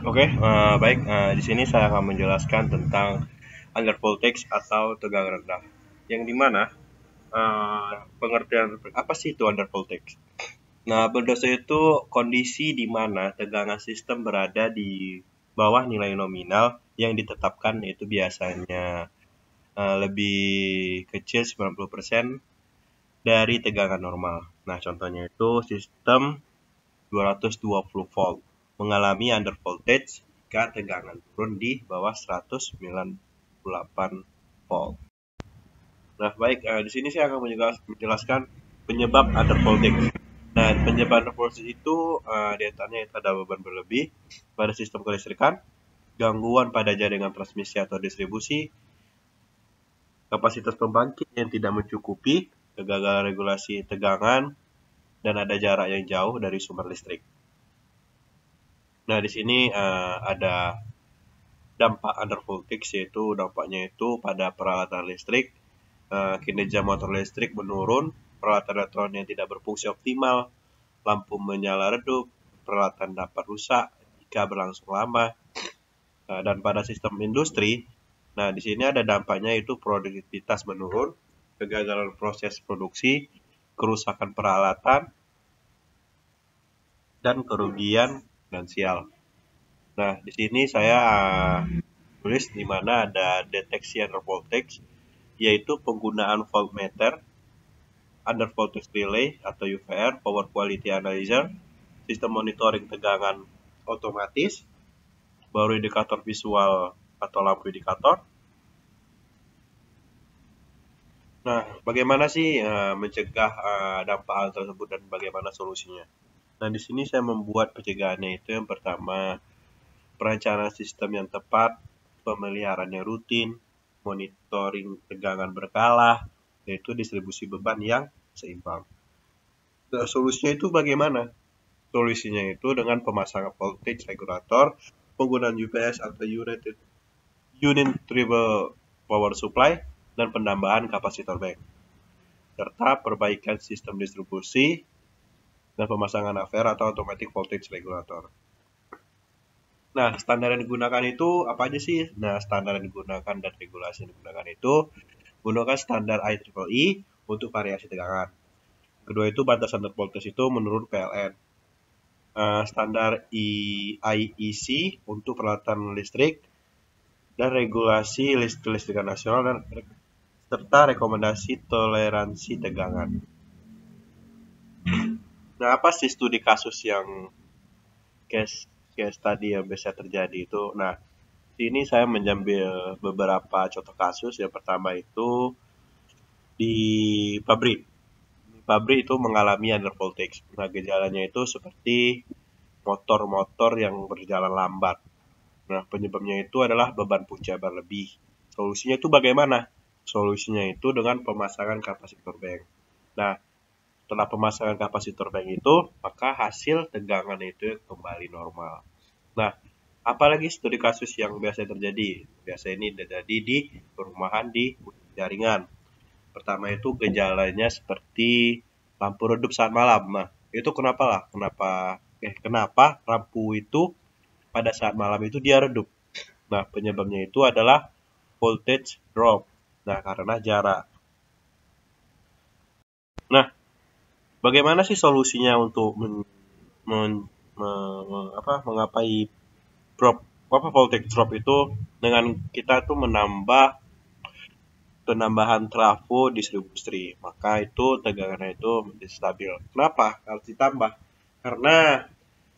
Oke, baik. Di sini saya akan menjelaskan tentang under voltage atau tegangan rendah. Yang dimana pengertian apa sih itu under voltage? Nah, berdasar itu kondisi di mana tegangan sistem berada di bawah nilai nominal yang ditetapkan, yaitu biasanya lebih kecil 90% dari tegangan normal. Nah, contohnya itu sistem 220 volt mengalami under voltage jika tegangan turun di bawah 198 volt. Nah, baik, di sini saya akan menjelaskan penyebab under voltage. Nah, penyebab under voltage itu di antaranya itu ada beban berlebih pada sistem kelistrikan, gangguan pada jaringan transmisi atau distribusi, kapasitas pembangkit yang tidak mencukupi, kegagalan regulasi tegangan, dan ada jarak yang jauh dari sumber listrik. Nah, di sini ada dampak under voltage, yaitu dampaknya itu pada peralatan listrik, kinerja motor listrik menurun, peralatan elektron yang tidak berfungsi optimal, lampu menyala redup, peralatan dapat rusak jika berlangsung lama, dan pada sistem industri. Nah, di sini ada dampaknya itu produktivitas menurun, kegagalan proses produksi, kerusakan peralatan, dan kerugian finansial. Nah, di sini saya tulis di mana ada deteksi under voltage, yaitu penggunaan voltmeter, under voltage relay atau UVR, power quality analyzer, sistem monitoring tegangan otomatis, baru indikator visual atau lampu indikator. Nah, bagaimana sih mencegah dampak hal tersebut dan bagaimana solusinya? Nah, di sini saya membuat pencegahannya itu yang pertama, perencanaan sistem yang tepat, pemeliharaan yang rutin, monitoring tegangan berkala, yaitu distribusi beban yang seimbang. Nah, solusinya itu bagaimana? Solusinya itu dengan pemasangan voltage regulator, penggunaan UPS atau unit triple power supply, dan penambahan kapasitor bank, serta perbaikan sistem distribusi dan pemasangan AVR atau automatic voltage regulator. Nah, standar yang digunakan itu apa aja sih? Nah, standar yang digunakan dan regulasi yang digunakan itu gunakan standar IEEE untuk variasi tegangan. Kedua itu batas under voltage itu menurut PLN. Standar IEC untuk peralatan listrik dan regulasi listrikan nasional dan serta rekomendasi toleransi tegangan. Nah, apa sih studi kasus yang case tadi yang bisa terjadi itu? Nah, ini saya mengambil beberapa contoh kasus. Yang pertama itu di pabrik. Pabrik itu mengalami under voltage. Nah, gejalanya itu seperti motor-motor yang berjalan lambat. Nah, penyebabnya itu adalah beban punca berlebih. Solusinya itu bagaimana? Solusinya itu dengan pemasangan kapasitor bank. Nah, setelah pemasangan kapasitor bank itu, maka hasil tegangan itu kembali normal. Nah, apalagi studi kasus yang biasa terjadi? Biasa ini terjadi di perumahan di jaringan. Pertama itu gejalanya seperti lampu redup saat malam. Nah, itu kenapa lampu itu pada saat malam itu dia redup? Nah, penyebabnya itu adalah voltage drop. Nah, karena jarak. Nah, bagaimana sih solusinya untuk mengapai voltage drop itu dengan kita tuh penambahan trafo distribusi, maka itu tegangannya itu menjadi stabil. Kenapa harus ditambah? Karena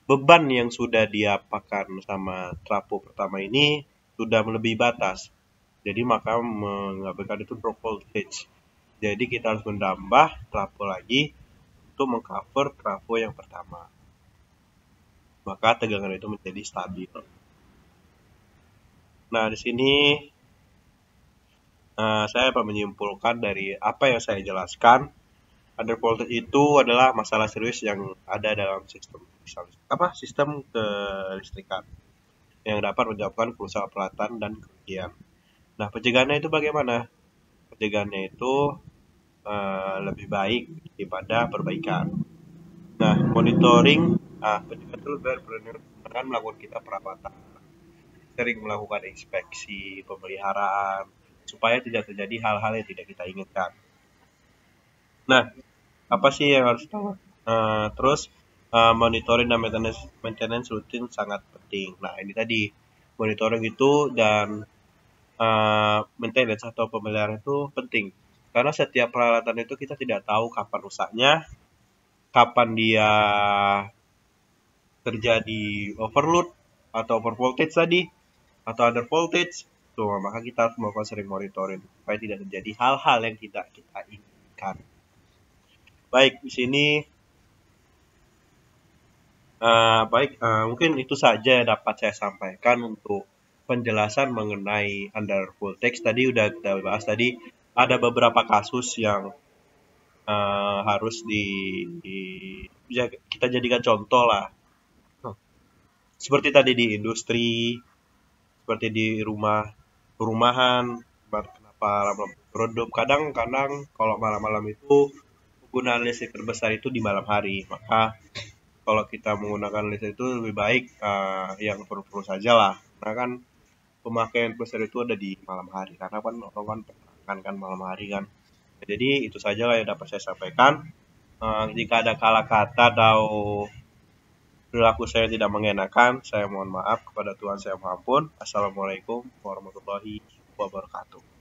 beban yang sudah diapakan sama trafo pertama ini sudah melebihi batas. Jadi maka mengabaikan itu drop voltage. Jadi kita harus menambah trafo lagi untuk mengcover trafo yang pertama. Maka tegangan itu menjadi stabil. Nah, di sini saya akan menyimpulkan dari apa yang saya jelaskan. Under voltage itu adalah masalah serius yang ada dalam sistem kelistrikan yang dapat menyebabkan kerusakan peralatan dan kerugian. Nah, pencegahannya itu bagaimana? Pencegahannya itu lebih baik daripada perbaikan. Nah, monitoring pencegahan itu dengan melakukan kita perawatan, sering melakukan inspeksi, pemeliharaan, supaya tidak terjadi hal-hal yang tidak kita inginkan. Nah, apa sih yang harus tahu? Terus monitoring dan maintenance rutin sangat penting. Nah, ini tadi monitoring itu dan maintenance atau pemeliharaan itu penting. Karena setiap peralatan itu kita tidak tahu kapan rusaknya, kapan dia terjadi overload atau over voltage tadi, atau under voltage. Tuh, maka kita harus melakukan sering monitoring supaya tidak terjadi hal-hal yang tidak kita inginkan. Baik, di sini mungkin itu saja yang dapat saya sampaikan untuk penjelasan mengenai under voltage. Tadi udah kita bahas tadi, ada beberapa kasus yang harus ya, kita jadikan contoh lah. Seperti tadi di industri, seperti di rumahan, kenapa lama redup. Kadang-kadang kalau malam-malam itu penggunaan listrik terbesar itu di malam hari. Maka kalau kita menggunakan listrik itu lebih baik yang perlu-perlu saja lah. Karena kan pemakaian besar itu ada di malam hari. Karena kan orang kan malam hari kan. Jadi itu saja lah yang dapat saya sampaikan. Jika ada kata atau perilaku saya tidak mengenakan, saya mohon maaf. Kepada Tuhan saya mohon ampun. Assalamualaikum warahmatullahi wabarakatuh.